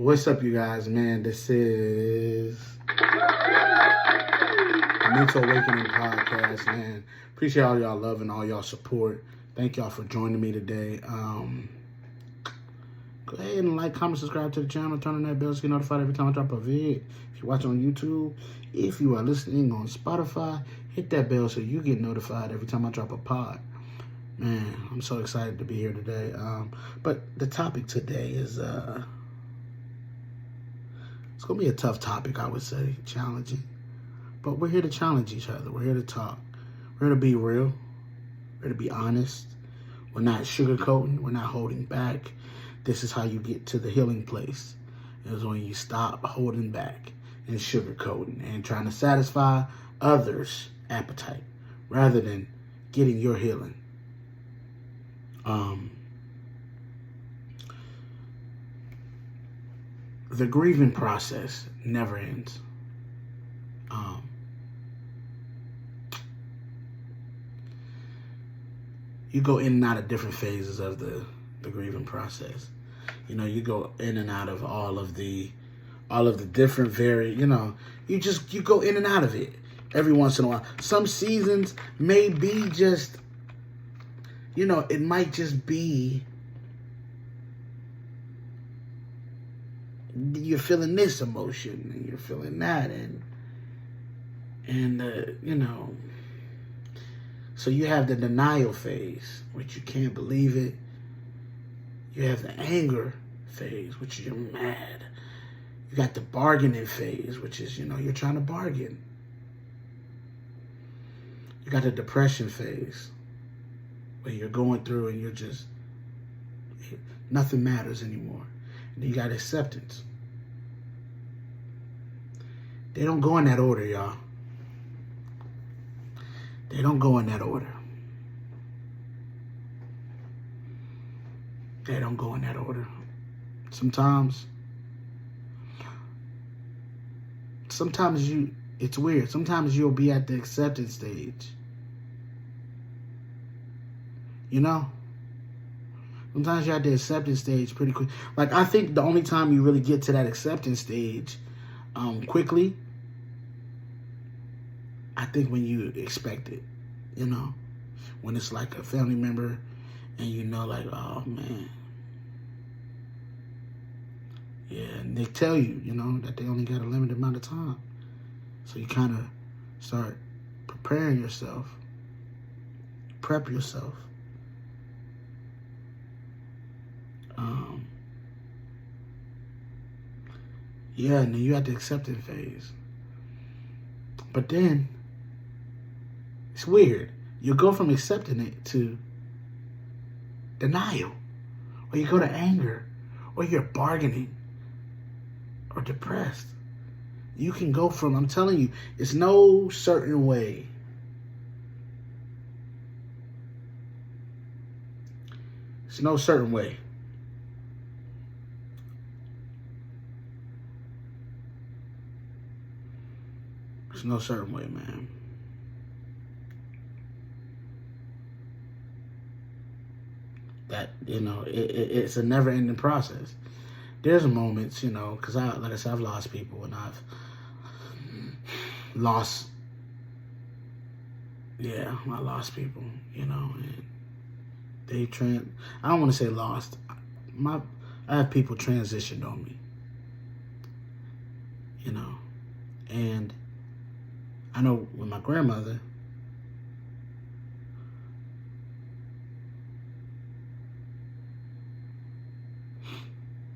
What's up, you guys, man? This is the Mental Awakening podcast, man. Appreciate all y'all love and all y'all support. Thank y'all for joining me today. Go ahead and like, comment, subscribe to the channel. Turn on that bell so you get notified every time I drop a vid. If you're watching on YouTube, if you are listening on Spotify, hit that bell so you get notified every time I drop a pod. Man, I'm so excited to be here today. But the topic today is it's going to be a tough topic, I would say, challenging. But we're here to challenge each other. We're here to talk. We're here to be real. We're here to be honest. We're not sugarcoating. We're not holding back. This is how you get to the healing place. Is when you stop holding back and sugarcoating and trying to satisfy others' appetite rather than getting your healing. The grieving process never ends. You go in and out of different phases of the grieving process. You know, you go in and out of all of the different you go in and out of it every once in a while. Some seasons may be just, it might just be you're feeling this emotion and you're feeling that and so you have the denial phase, which you can't believe it. You have the anger phase, which is you're mad. You got the bargaining phase, which is, you're trying to bargain. You got the depression phase, where you're going through and you're just, nothing matters anymore. And then you got acceptance. They don't go in that order, y'all. They don't go in that order. They don't go in that order. Sometimes it's weird. Sometimes you'll be at the acceptance stage. Sometimes you're at the acceptance stage pretty quick. Like, I think the only time you really get to that acceptance stage quickly, I think when you expect it, when it's like a family member and like, oh man. Yeah, and they tell you, that they only got a limited amount of time. So you kind of start preparing yourself, prep yourself. Yeah, and then you at the acceptance phase. But then, it's weird. You go from accepting it to denial. Or you go to anger. Or you're bargaining. Or depressed. You can go from, I'm telling you, it's no certain way. It's no certain way. There's no certain way, man. That, it's a never-ending process. There's moments, because like I said, I've lost people and I've lost, I lost people, and they I don't want to say lost. I have people transitioned on me, and I know with my grandmother,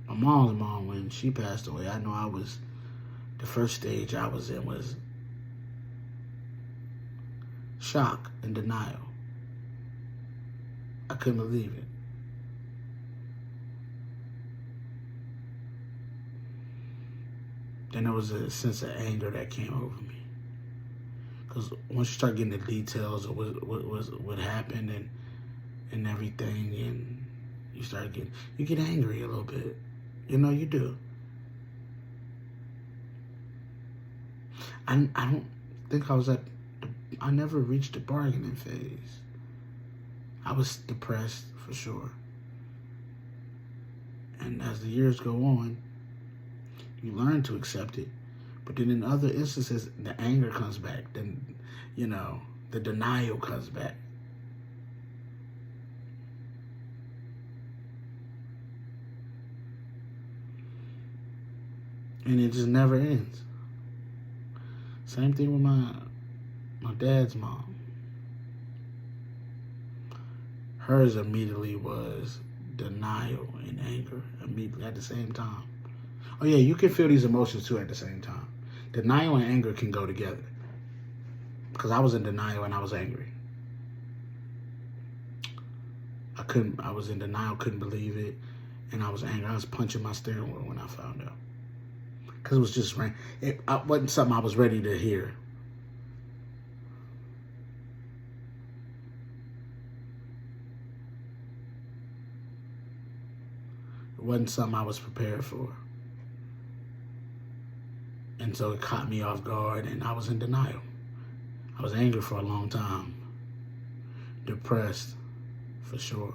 my mom's mom, when she passed away, I know the first stage I was in was shock and denial. I couldn't believe it. Then there was a sense of anger that came over me. Because once you start getting the details of what happened and everything, and you get angry a little bit. You do. I don't think I never reached the bargaining phase. I was depressed for sure. And as the years go on, You learn to accept it. But then in other instances, the anger comes back. Then, the denial comes back. And it just never ends. Same thing with my dad's mom. Hers immediately was denial and anger immediately at the same time. Oh yeah, you can feel these emotions too at the same time. Denial and anger can go together. Because I was in denial and I was angry. I was in denial, couldn't believe it, and I was angry. I was punching my steering wheel when I found out. Because it was just, it wasn't something I was ready to hear. It wasn't something I was prepared for. And so it caught me off guard, and I was in denial. I was angry for a long time. Depressed, for sure.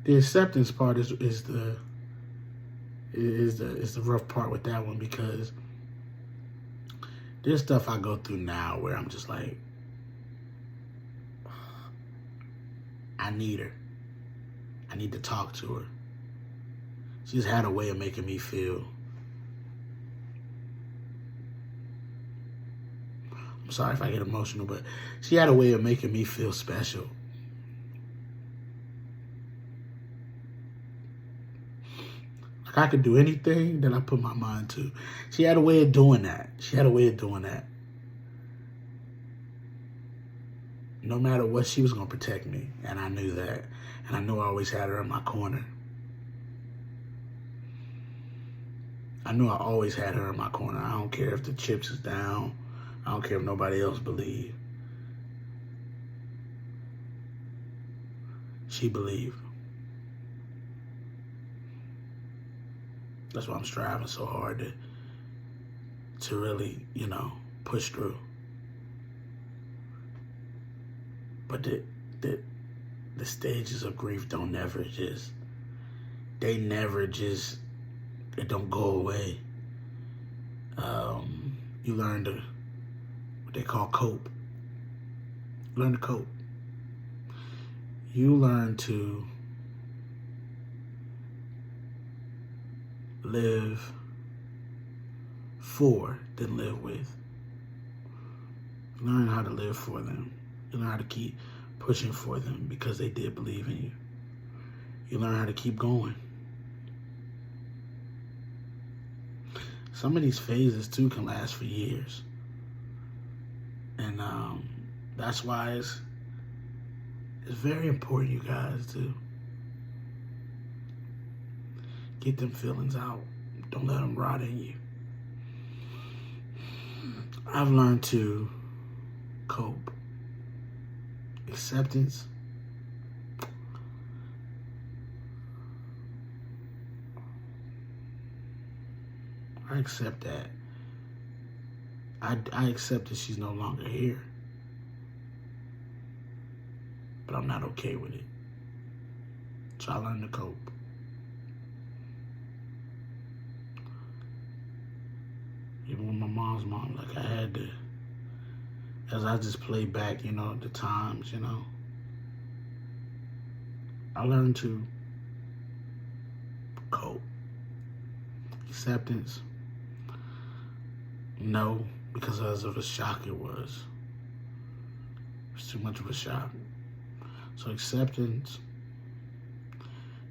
The acceptance part is the rough part with that one, because there's stuff I go through now where I'm just like, I need her. I need to talk to her. She's had a way of making me feel. I'm sorry if I get emotional, but she had a way of making me feel special. Like I could do anything that I put my mind to. She had a way of doing that. No matter what, she was going to protect me. And I knew that. And I knew I always had her in my corner. I knew I always had her in my corner. I don't care if the chips is down. I don't care if nobody else believed. She believed. That's why I'm striving so hard to really, push through. But the stages of grief it don't go away. You learn to, what they call cope. You learn to cope. You learn to live for than live with. You learn how to live for them. You learn how to keep pushing for them because they did believe in you. You learn how to keep going. Some of these phases too can last for years. And that's why it's very important, you guys, to get them feelings out. Don't let them rot in you. I've learned to cope. Acceptance. I accept that. I accept that she's no longer here. But I'm not okay with it. So I learned to cope. Even with my mom's mom, like I had to, as I just play back, the times, I learned to cope. Acceptance. No, because of the shock it was. It was too much of a shock. So acceptance.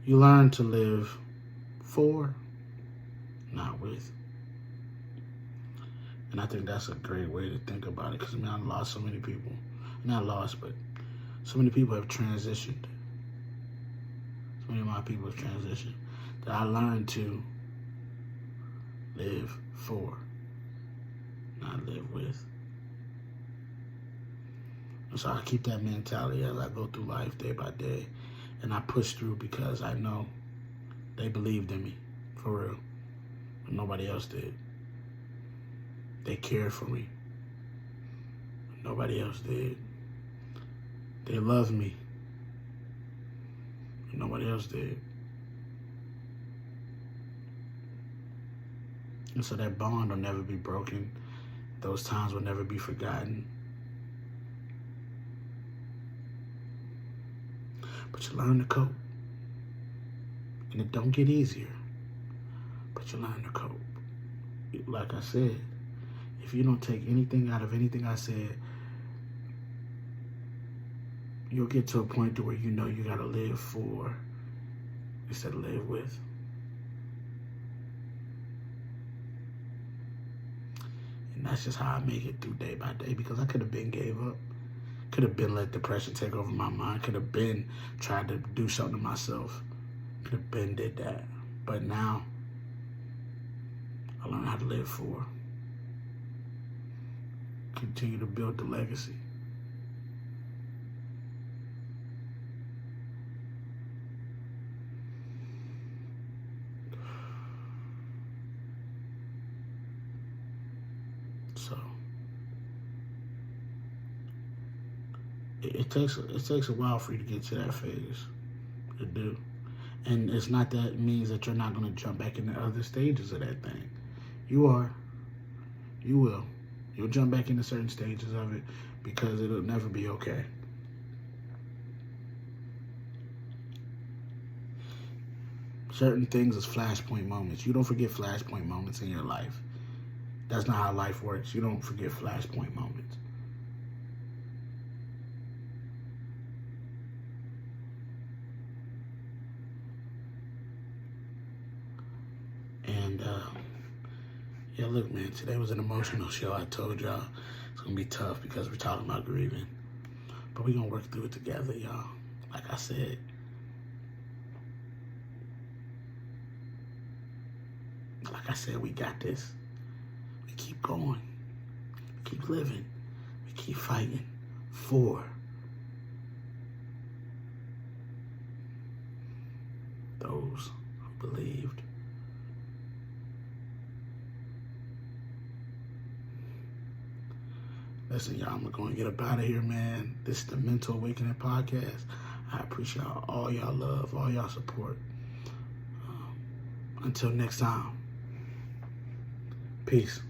You learn to live for, not with. And I think that's a great way to think about it, because I lost so many people. Not lost, but so many people have transitioned. So many of my people have transitioned that I learned to live for, not live with. And so I keep that mentality as I go through life day by day. And I push through because I know they believed in me, for real. Nobody else did. They cared for me. Nobody else did. They loved me. Nobody else did. And so that bond will never be broken. Those times will never be forgotten. But you learn to cope. And it don't get easier. But you learn to cope. Like I said, if you don't take anything out of anything I said, you'll get to a point to where you know you gotta live for instead of live with. And that's just how I make it through day by day, because I could have been gave up. Could have been let depression take over my mind. Could have been tried to do something to myself. Could have been did that. But now, I learned how to live for. Continue to build the legacy. So it takes a while for you to get to that phase. It do. And it's not that it means that you're not going to jump back into other stages of that thing. You are. You will. You'll jump back into certain stages of it because it'll never be okay. Certain things is flashpoint moments. You don't forget flashpoint moments in your life. That's not how life works. You don't forget flashpoint moments. And, yeah, look, man, today was an emotional show. I told y'all it's going to be tough because we're talking about grieving. But we're going to work through it together, y'all. Like I said, we got this. We keep going. We keep living. We keep fighting for those who believed. Listen, y'all, I'm going to get up out of here, man. This is the Mental Awakening Podcast. I appreciate all y'all love, all y'all support. Until next time, peace.